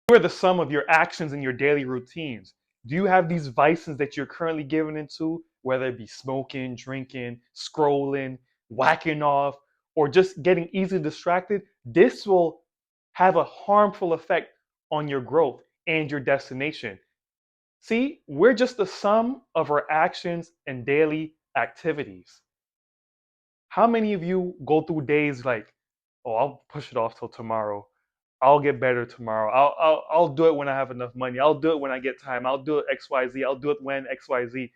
You are the sum of your actions and your daily routines. Do you have these vices that you're currently giving into, whether it be smoking, drinking, scrolling, whacking off, or just getting easily distracted? This will have a harmful effect on your growth and your destination. See, we're just the sum of our actions and daily activities. How many of you go through days like, oh, I'll push it off till tomorrow. I'll get better tomorrow. I'll do it when I have enough money. I'll do it when I get time. I'll do it XYZ. I'll do it when XYZ.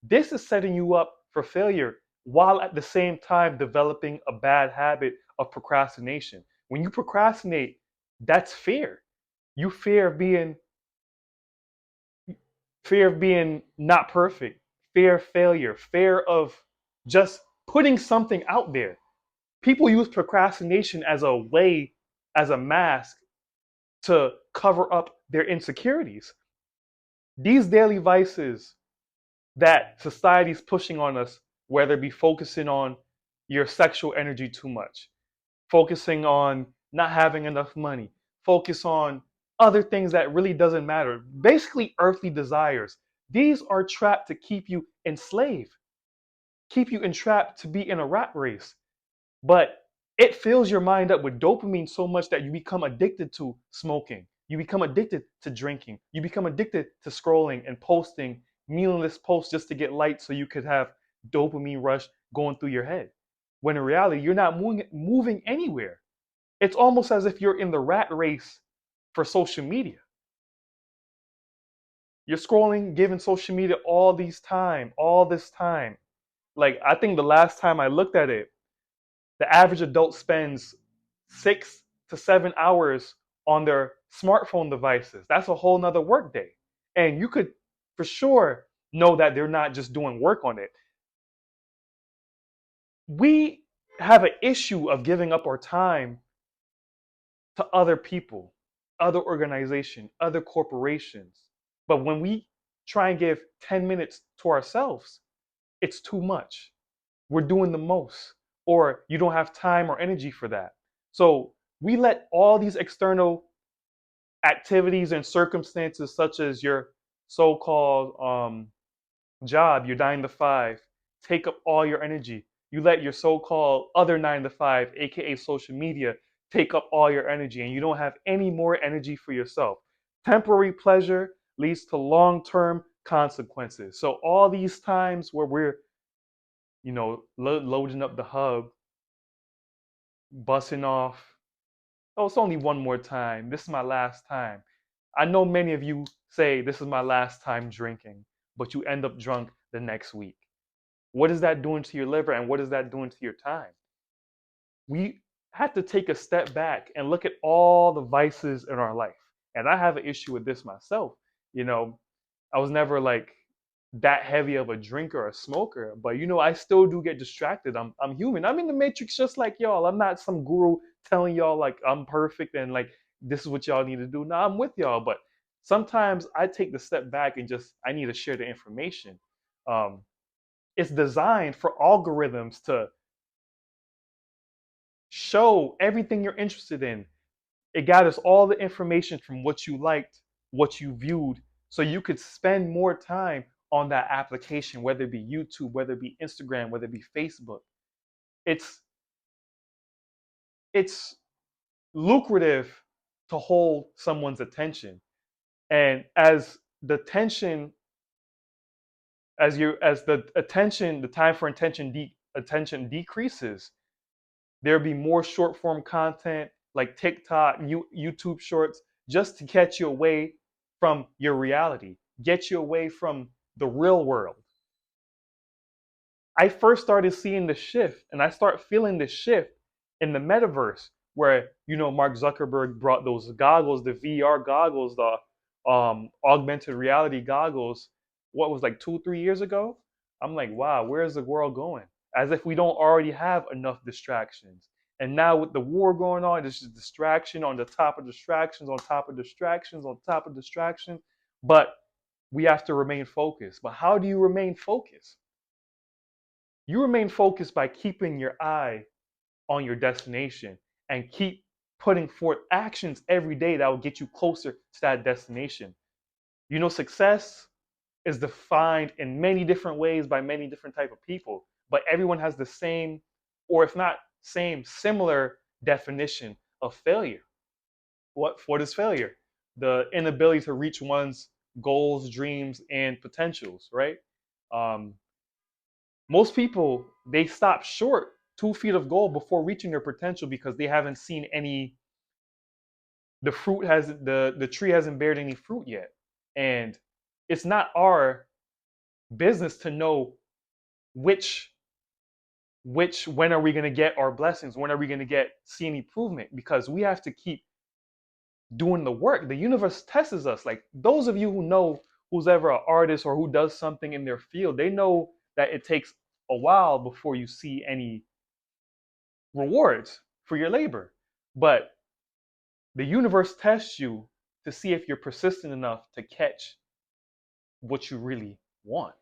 This is setting you up for failure while at the same time developing a bad habit of procrastination. When you procrastinate, that's fear. You fear of being not perfect, fear of failure, fear of just putting something out there. People use procrastination as a way, as a mask to cover up their insecurities. These daily vices that society's pushing on us, whether it be focusing on your sexual energy too much, focusing on not having enough money, focus on other things that really doesn't matter, basically earthly desires. These are trapped to keep you enslaved, keep you entrapped to be in a rat race. But it fills your mind up with dopamine so much that you become addicted to smoking. You become addicted to drinking. You become addicted to scrolling and posting meaningless posts just to get likes so you could have dopamine rush going through your head. When in reality, you're not moving anywhere. It's almost as if you're in the rat race for social media. You're scrolling, giving social media all this time. Like, I think the last time I looked at it, the average adult spends 6 to 7 hours on their smartphone devices. That's a whole nother work day. And you could for sure know that they're not just doing work on it. We have an issue of giving up our time to other people, other organizations, other corporations. But when we try and give 10 minutes to ourselves, it's too much. We're doing the most, or you don't have time or energy for that. So we let all these external activities and circumstances, such as your so-called job, your 9 to 5, take up all your energy. You let your so-called other 9 to 5, aka social media, take up all your energy, and you don't have any more energy for yourself. Temporary pleasure leads to long-term consequences. So all these times where we're, loading up the hub, busting off, oh, it's only one more time. This is my last time. I know many of you say this is my last time drinking, but you end up drunk the next week. What is that doing to your liver, and what is that doing to your time? We have to take a step back and look at all the vices in our life. And I have an issue with this myself. You know, I was never like that heavy of a drinker or a smoker, but I still do get distracted. I'm human. I'm in the matrix just like y'all. I'm not some guru telling y'all like I'm perfect and like this is what y'all need to do. No, I'm with y'all, but sometimes I take the step back and just I need to share the information. Um, it's designed for algorithms to show everything you're interested in. It gathers all the information from what you liked, what you viewed, so you could spend more time on that application, whether it be YouTube, whether it be Instagram, whether it be Facebook. It's it's lucrative to hold someone's attention. And as the attention, as the attention, the time for attention decreases, there'll be more short form content like TikTok, YouTube shorts, just to catch you away from your reality, get you away from the real world. I first started seeing the shift, and I start feeling the shift in the metaverse, where Mark Zuckerberg brought those goggles, the VR goggles, the augmented reality goggles. What was like 2, 3 years ago? I'm like, wow, where is the world going? As if we don't already have enough distractions. And now with the war going on, there's just distraction on the top of distractions, on top of distractions, on top of distractions. But we have to remain focused. But how do you remain focused? You remain focused by keeping your eye on your destination and keep putting forth actions every day that will get you closer to that destination. You know, success is defined in many different ways by many different type of people, but everyone has the same, or if not same, similar definition of failure. What is failure? The inability to reach one's goals, dreams, and potentials, right? Um, Most people, they stop short 2 feet of goal before reaching their potential because they haven't seen any, the tree hasn't bared any fruit yet. And it's not our business to know which when are we going to get our blessings, when are we going to get see an improvement, because we have to keep doing the work. The universe tests us. Like those of you who know, who's ever an artist or who does something in their field, they know that it takes a while before you see any rewards for your labor. But the universe tests you to see if you're persistent enough to catch what you really want.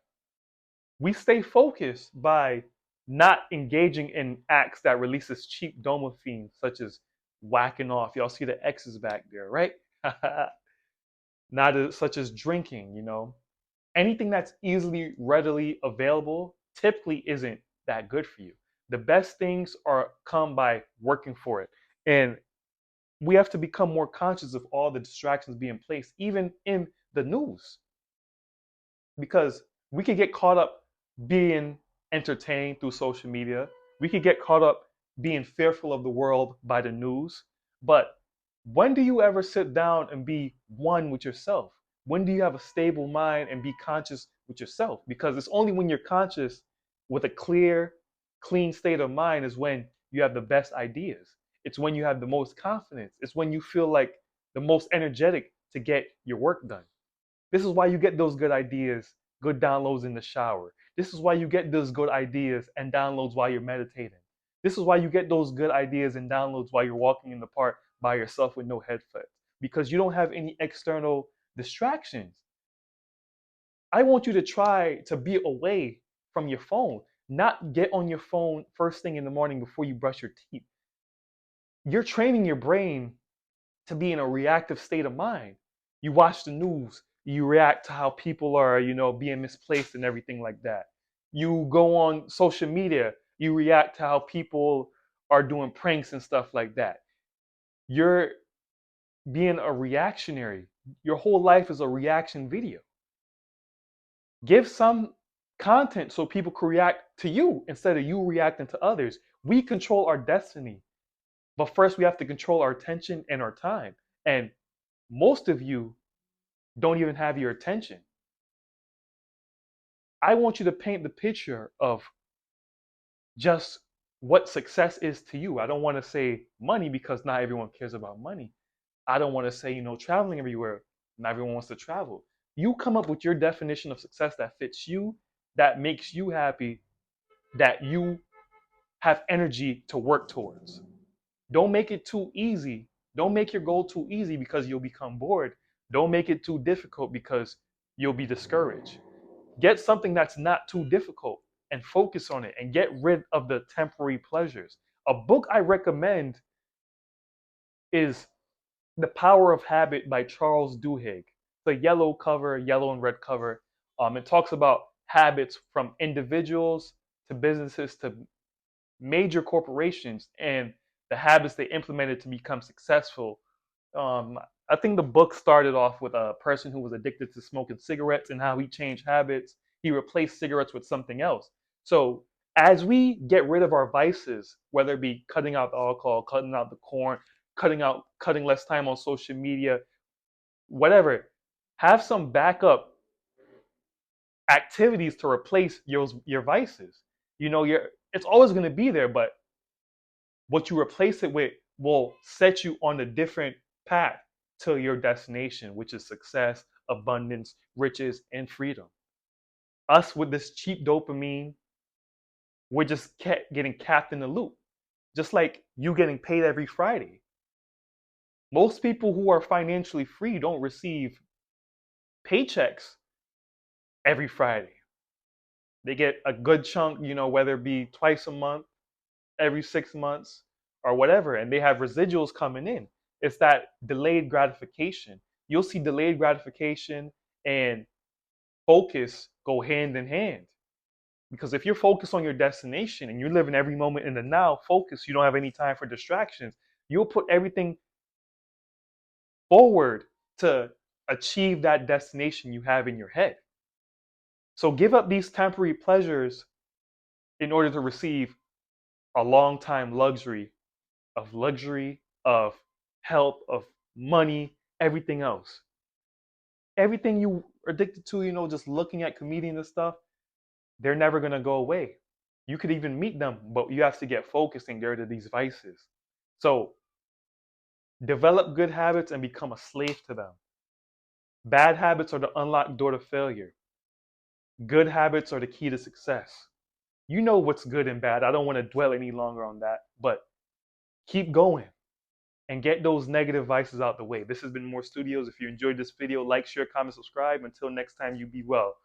We stay focused by not engaging in acts that releases cheap dopamine, such as whacking off. Y'all see the X's back there, right? Such as drinking, you know. Anything that's easily, readily available typically isn't that good for you. The best things are come by working for it. And we have to become more conscious of all the distractions being placed, even in the news, because we could get caught up being entertained through social media. We could get caught up being fearful of the world by the news. But when do you ever sit down and be one with yourself? When do you have a stable mind and be conscious with yourself? Because it's only when you're conscious with a clear, clean state of mind is when you have the best ideas. It's when you have the most confidence. It's when you feel like the most energetic to get your work done. This is why you get those good ideas, good downloads in the shower. This is why you get those good ideas and downloads while you're meditating. This is why you get those good ideas and downloads while you're walking in the park by yourself with no headphones, because you don't have any external distractions. I want you to try to be away from your phone, not get on your phone first thing in the morning before you brush your teeth. You're training your brain to be in a reactive state of mind. You watch the news, you react to how people are, you know, being misplaced and everything like that. You go on social media, you react to how people are doing pranks and stuff like that. You're being a reactionary. Your whole life is a reaction video. Give some content so people can react to you instead of you reacting to others. We control our destiny, but first we have to control our attention and our time. And most of you don't even have your attention. I want you to paint the picture of just what success is to you. I don't want to say money because not everyone cares about money. I don't want to say, you know, traveling everywhere. Not everyone wants to travel. You come up with your definition of success that fits you, that makes you happy, that you have energy to work towards. Don't make it too easy. Don't make your goal too easy because you'll become bored. Don't make it too difficult because you'll be discouraged. Get something that's not too difficult and focus on it and get rid of the temporary pleasures. A book I recommend is The Power of Habit by Charles Duhigg. The yellow cover, yellow and red cover. It talks about habits from individuals to businesses to major corporations and the habits they implemented to become successful. Um, I think the book started off with a person who was addicted to smoking cigarettes and how he changed habits. He replaced cigarettes with something else. So as we get rid of our vices, whether it be cutting out the alcohol, cutting out the corn, cutting less time on social media, whatever, have some backup activities to replace your vices. You know, it's always going to be there, but what you replace it with will set you on a different path to your destination, which is success, abundance, riches, and freedom. Us with this cheap dopamine, we're just getting capped in the loop, just like you getting paid every Friday. Most people who are financially free don't receive paychecks every Friday. They get a good chunk, you know, whether it be twice a month, every 6 months, or whatever, and they have residuals coming in. It's that delayed gratification. You'll see delayed gratification and focus go hand in hand. Because if you're focused on your destination and you're living every moment in the now, focus, you don't have any time for distractions, you'll put everything forward to achieve that destination you have in your head. So give up these temporary pleasures in order to receive a long time luxury, of health, of money, everything else. Everything you are addicted to, just looking at comedians and stuff, they're never going to go away. You could even meet them, but you have to get focused and get rid of these vices. So develop good habits and become a slave to them. Bad habits are the unlocked door to failure. Good habits are the key to success. You know what's good and bad. I don't want to dwell any longer on that, but keep going and get those negative vices out the way. This has been More Studios. If you enjoyed this video, like, share, comment, subscribe. Until next time, you be well.